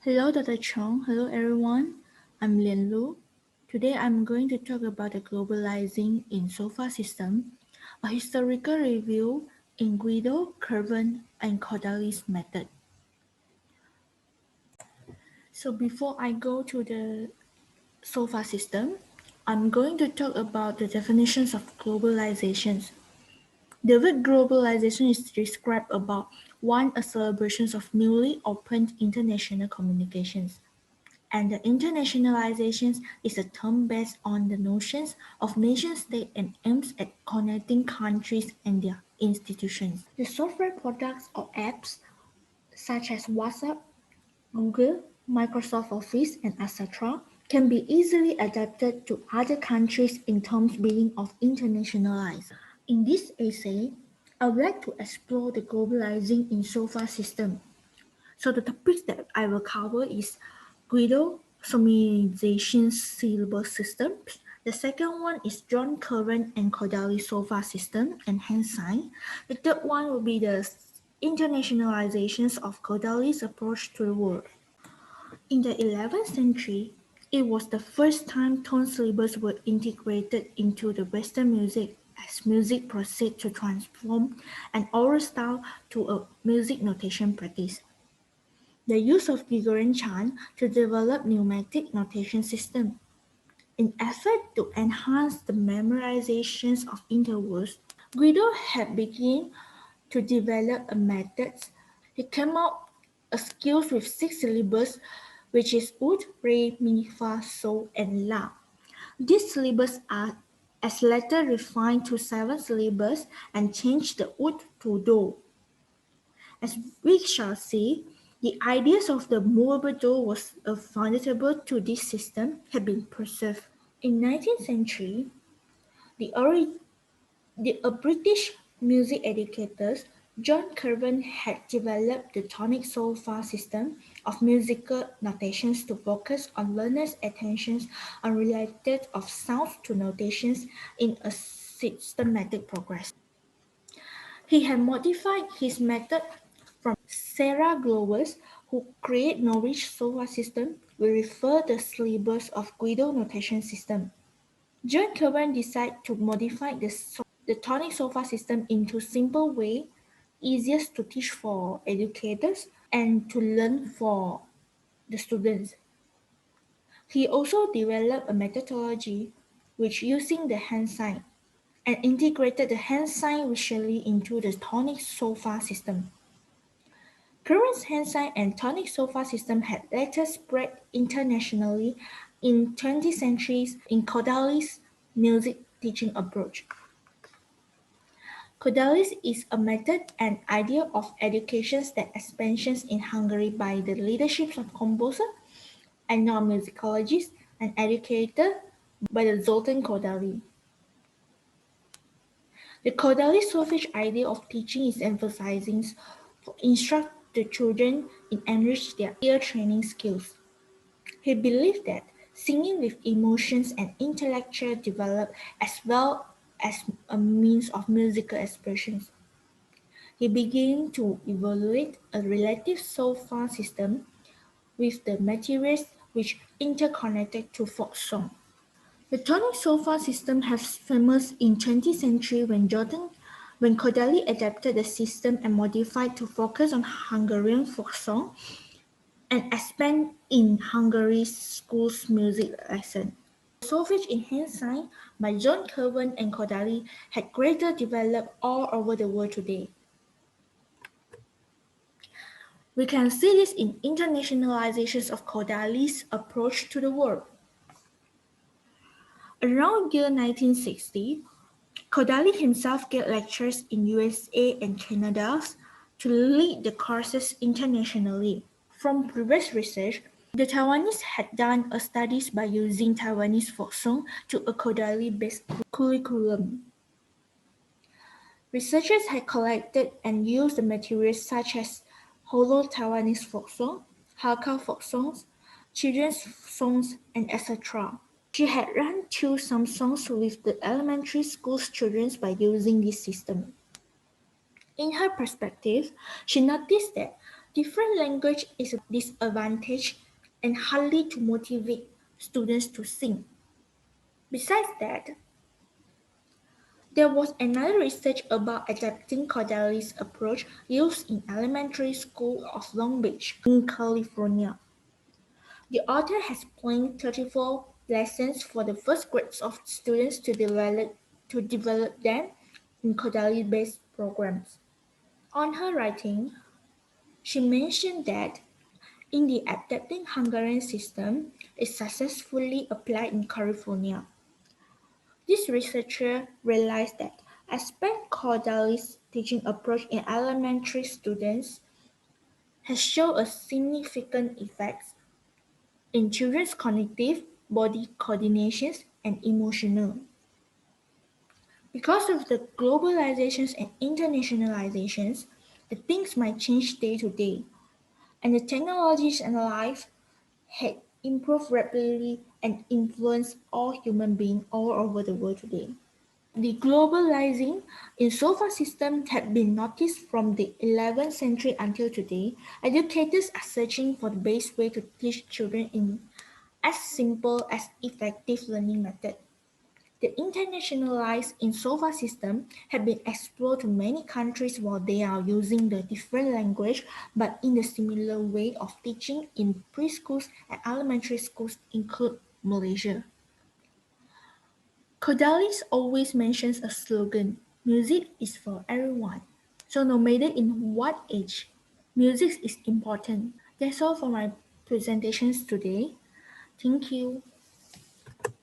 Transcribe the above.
Hello, Dr. Chong. Hello, everyone. I'm Lian Lu. Today, I'm going to talk about the globalizing in SOFA system, a historical review in Guido, Curwen, and Cordali's method. So, before I go to the SOFA system, I'm going to talk about the definitions of globalizations. The word globalization is described about one, a celebration of newly opened international communications. And the internationalization is a term based on the notions of nation-state and aims at connecting countries and their institutions. The software products or apps such as WhatsApp, Google, Microsoft Office, and etc. can be easily adapted to other countries in terms being of internationalized. In this essay, I would like to explore the globalizing in SOFA system. So the topics that I will cover is Guido Sommalization syllabus system. The second one is John Curran and Cordali SOFA system and hand sign. The third one will be the internationalizations of Cordali's approach to the world. In the 11th century, it was the first time tone syllables were integrated into the Western music as music proceeded to transform an oral style to a music notation practice. The use of Gregorian chant to develop pneumatic notation system. In effort to enhance the memorizations of intervals, Guido had begun to develop a method. He came up a skills with 6 syllables, which is ud, re, mi, fa, sol, and la. These syllables are as later refined to 7 syllables and changed the ud to do. As we shall see, the ideas of the movable door was foundable to this system had been preserved. In 19th century, a British music educator, John Curwen, had developed the tonic solfa system of musical notations to focus on learners' attention on related of sounds to notations in a systematic progress. He had modified his method from Sarah Glowers, who created Norwich solar system, will refer the syllables of Guido notation system. John Coburn decided to modify the tonic sofa system into simple way, easiest to teach for educators and to learn for the students. He also developed a methodology which using the hand sign and integrated the hand sign visually into the tonic sofa system. Current's hand sign and tonic sofa system had later spread internationally in 20th centuries in Kodali's music teaching approach. Kodalis is a method and idea of education that expansions in Hungary by the leadership of composer and non-musicologist and educator by the Zoltán Kodály. The Kodály Sofich idea of teaching is emphasizing to instruct the children and enrich their ear training skills. He believed that singing with emotions and intellectual development as well as a means of musical expression. He began to evaluate a relative sofa system with the materials which interconnected to folk song. The tonic sofa system has famous in 20th century when Kodaly adapted the system and modified to focus on Hungarian folk song and expand in Hungary's schools music lesson. Solfege in hand sign by John Curwen and Kodaly had greater developed all over the world today. We can see this in internationalizations of Kodaly's approach to the world. Around year 1960, Kodaly himself gave lectures in USA and Canada to lead the courses internationally. From previous research, the Taiwanese had done a studies by using Taiwanese folk song to a Kodaly-based curriculum. Researchers had collected and used the materials such as Holo Taiwanese folk song, Hakka folk songs, children's songs, and etc. She had run through some songs with the elementary school children by using this system. In her perspective, she noticed that Different language is a disadvantage and hardly to motivate students to sing. Besides that, there was another research about adapting Cordeli's approach used in elementary school of Long Beach in California. The author has planned 34 lessons for the first grades of students to develop them in Cordeli-based programs. On her writing, she mentioned that in the adapting Hungarian system is successfully applied in California. This researcher realized that aspect Cordeli's teaching approach in elementary students has shown a significant effect in children's cognitive, body coordinations, and emotional. Because of the globalizations and internationalizations, the things might change day to day, and the technologies and life had improved rapidly and influenced all human beings all over the world today. The globalizing in solar system had been noticed from the 11th century until today. Educators are searching for the best way to teach children in as simple as effective learning method. The internationalized in solar system have been explored to many countries while they are using the different language but in the similar way of teaching in preschools and elementary schools include Malaysia. Kodalis always mentions a slogan, music is for everyone. So no matter in what age, music is important. That's all for my presentations today. Thank you.